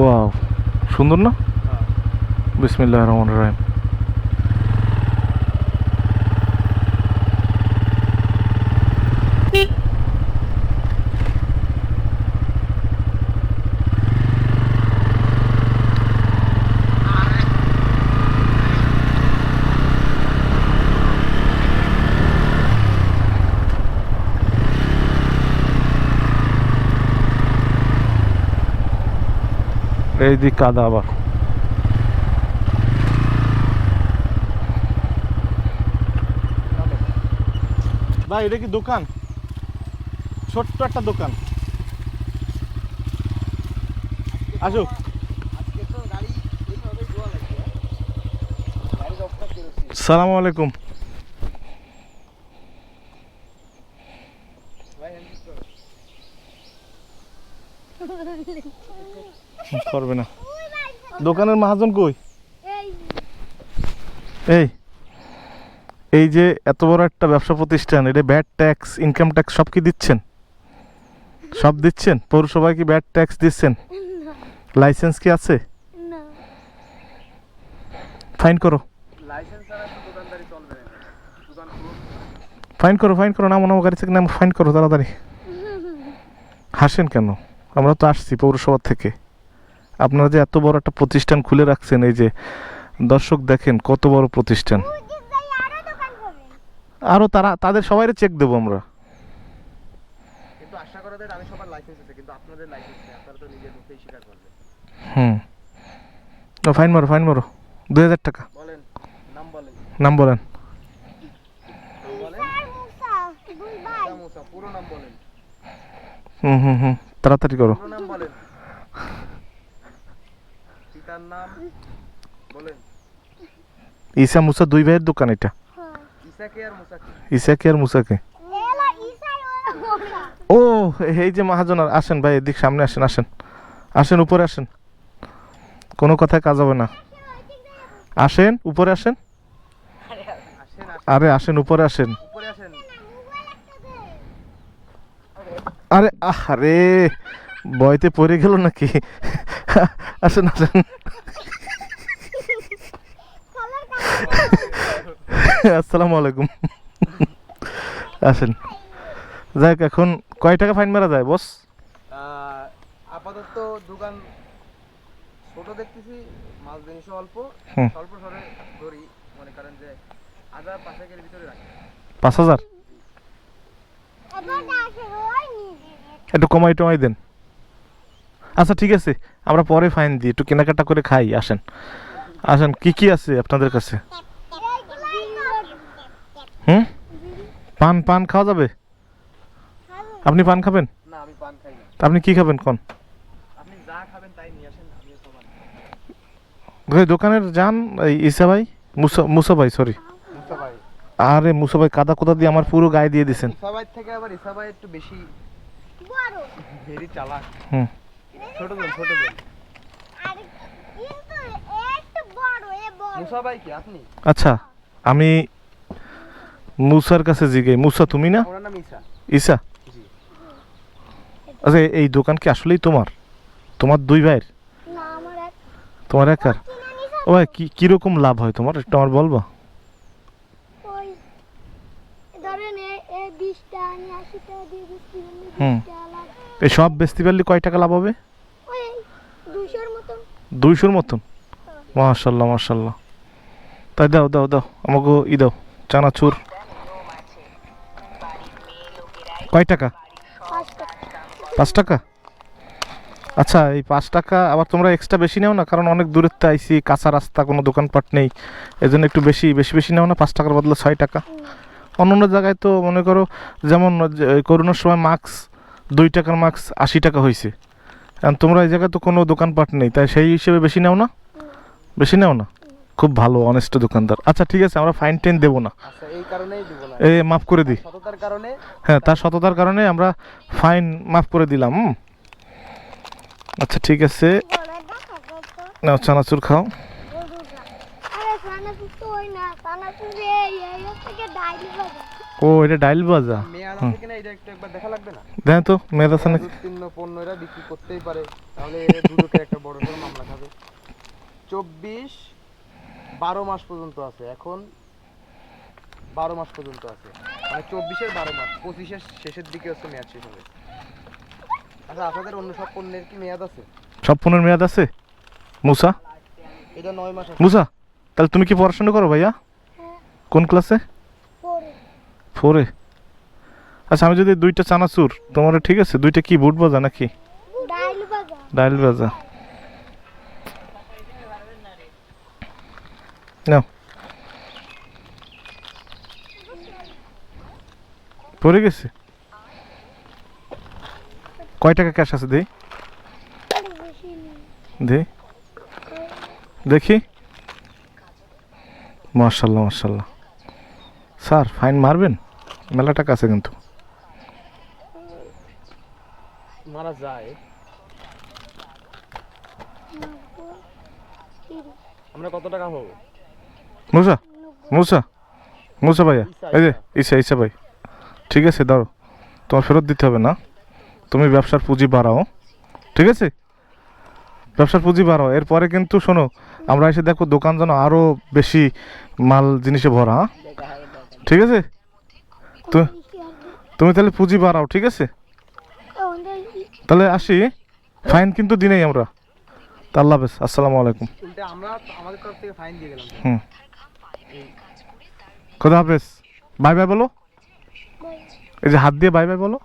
Wow, সুন্দর না? বিসমিল্লাহির রহমানির রহিম। এই দিক কাদা আবার। ভাই এটা কি দোকান? ছোট্ট একটা দোকান। আসো। সালামু আলাইকুম। করবে না। দোকানের মহাজন কই? এই যে এত বড় একটা ব্যবসা প্রতিষ্ঠান, এটা ভ্যাট ট্যাক্স, ইনকাম ট্যাক্স সব কি দিচ্ছেন? সব দিচ্ছেন? পৌরসভায় কি ভ্যাট ট্যাক্স দিচ্ছেন? লাইসেন্স কি আছে? ফাইন করো। ফাইন করো, নামো গাড়ি থেকে নামো, ফাইন করো তাড়াতাড়ি। হাসেন কেন? আমরা তো আসছি পৌরসভা থেকে। আপনারা যে এত বড় একটা প্রতিষ্ঠান খুলে রাখছেন, এই যে দর্শক দেখেন কত বড় প্রতিষ্ঠান। আরো তাদের সবাইরে চেক দেবো আমরা। কিন্তু আশা করা যায় আমি সবার লাইসেন্স আছে, কিন্তু আপনাদের লাইসেন্স নেই। আপনারা তো নিজের মুখেই স্বীকার করবেন। ফাইন মারো 2000 টাকা। বলেন, নাম বলেন। নাম বলেন। মুসা, পুরো নাম বলেন। তাড়াতাড়ি করো। পুরো নাম বলেন। পিতার নাম বলেন। ঈসা মুসা দুই ভাইয়ের দোকান এটা। ইসাকে আর মুসাকে। ইসাকে আর মুসাকে। ও এই যে মহাজন, আসেন ভাই, এদিক সামনে আসেন উপরে আসেন। কোনো কথায় কাজ হবে না। আসেন উপরে আসেন। আরে আসেন উপরে আসেন। আরে আরে ভয়তে পড়ে গেল নাকি? আসেন। আসসালামু আলাইকুম। আসেন। যাক, এখন কয় টাকা ফাইন মারা যায় বস? আপাতত দোকান ছোট দেখতেছি, মাল জিনিস অল্প সরে ধরি, মনে করেন যে 1000-5000 ভিতরে রাখি। 5000 একটু কমাই দেন। আচ্ছা ঠিক আছে, আমরা পরে ফাইন দিই, একটু কেনাকাটা করে খাই। আসেন কি আছে আপনাদের কাছে? পান খাওয়া যাবে? আপনি পান খাবেন? না, আমি পান খাই না। আপনি কি খাবেন কোন? আপনি যা খাবেন তাই নিয়ে আসেন, আমিও তো পান। দোকানের যান। ঈসা ভাই, মুসা ভাই, সরি। মুসা ভাই। আরে মুসা ভাই কাদা কোদা দিয়ে আমার পুরো গায়ে দিয়ে দিয়েছেন। ঈসা ভাই থেকে আবার ঈসা ভাই একটু বেশি বড়, ভেরি চালাক। ছোট জন। আরে কিন্তু একটু বড়, মুসা ভাই কি আপনি? আচ্ছা, আমি মুসার কাছে জিগাই। মুসা তুমি না? ওর নাম ঈসা। ঈসা? জি। আচ্ছা, এই দোকান কি আসলেই তোমার দুই ভাইয়ের? না, আমার এক। তোমার একার? ও ভাই, কি রকম লাভ হয় তোমার একটু আমার বলবা? ওই ধরেন এই 20 টাকা আমি 80 টাকা দিয়ে দিচ্ছি, 20 টাকা লাভ। এই সব বেচতে পারলে কয় টাকা লাভ হবে? ওই 200 এর মত। 200 এর মতন? মাশাআল্লাহ। তাই দাও আমাকে দাও চানাচুর। কয় টাকা? 5 টাকা। আচ্ছা, এই 5 টাকা আবার তোমরা এক্সট্রা বেশি নাও না? কারণ অনেক দূরের তো আইসি, কাঁচা রাস্তা, কোনো দোকানপাট নেই, এজন্য একটু বেশি নাও না? 5 টাকার বদলে 6 টাকা। অন্য জায়গায় তো মনে করো, যেমন করোনার সময় মাস্ক 2 টাকার মাস্ক 80 টাকা হয়েছে। কারণ তোমরা এই জায়গায় তো কোনো দোকানপাট নেই, তাই সেই হিসেবে বেশি নাও না? খুব ভালো, অনেস্ট দোকানদার। আচ্ছা ঠিক আছে, আমরা ফাইন টেন দেবো না। আচ্ছা, এই কারণেই দিব না। মাফ করে দিই। সততার কারণে। হ্যাঁ, তার সততার কারণে আমরা ফাইন মাফ করে দিলাম। আচ্ছা ঠিক আছে, নাও চানাচুর খাও। ও এটা ডাইল ভাজা। মেয়াদ আছে কিনা এটা একটু একবার দেখা লাগবে না? দেখেন তো মেয়াদ আছে নাকি। উত্তীর্ণ পণ্য এরা বিক্রি করতেই পারে, তাহলে এর দুদকের একটা বড় সড় মামলা খাবে। 12 মাস পর্যন্ত আছে, এখন 12 মাস পর্যন্ত আছে, মানে 24-এর 12 মাস, 25-এর শেষের দিকে হচ্ছে মেয়াদ শেষ হবে। আচ্ছা আপনাদের অন্য সব পণ্যের কি মেয়াদ আছে? সব পণ্যের মেয়াদ আছে। মুসা, এটা 9 মাস আছে। মুসা তাহলে তুমি কি পড়াশোনা করো ভাইয়া? কোন ক্লাসে? 4-এ। আচ্ছা আমি যদি 2টা চানাচুর তোমার ঠিক আছে, 2টা কি বুট ভাজা নাকি ডাইল ভাজা নাও। পড়ে গেছে। কয় টাকা ক্যাশ আছে দেই দে দেখি। মাশাল্লাহ মাশাল্লাহ। স্যার ফাইন মারবেন? মেলা টাকা আছে কিন্তু। মারা যায়। আমরা কত টাকা হবো? মুসা মুসা মুসা ভাইয়া, এই যে ইসা ইসা ভাই, ঠিক আছে দাও, তোমার ফেরত দিতে হবে না। তুমি ব্যবসার পুঁজি বাড়াও, ঠিক আছে? ব্যবসার পুঁজি বাড়াও, এরপরে কিন্তু শোনো আমরা এসে দেখো দোকান যেন আরো বেশি মাল জিনিসে ভরা, হ্যাঁ? ঠিক আছে, তুমি তাহলে পুঁজি বাড়াও, ঠিক আছে? তাহলে আসি, ফাইন কিন্তু দিনেই আমরা। তা আল্লাহ হাফেজ, আসসালামু আলাইকুম। উল্টে আমরা আমাদের তরফ থেকে ফাইন দিয়ে গেলাম। হুম, খোদা হাফেজ। বাই বাই বলো, এই যে হাত দিয়ে বাই বাই বলো।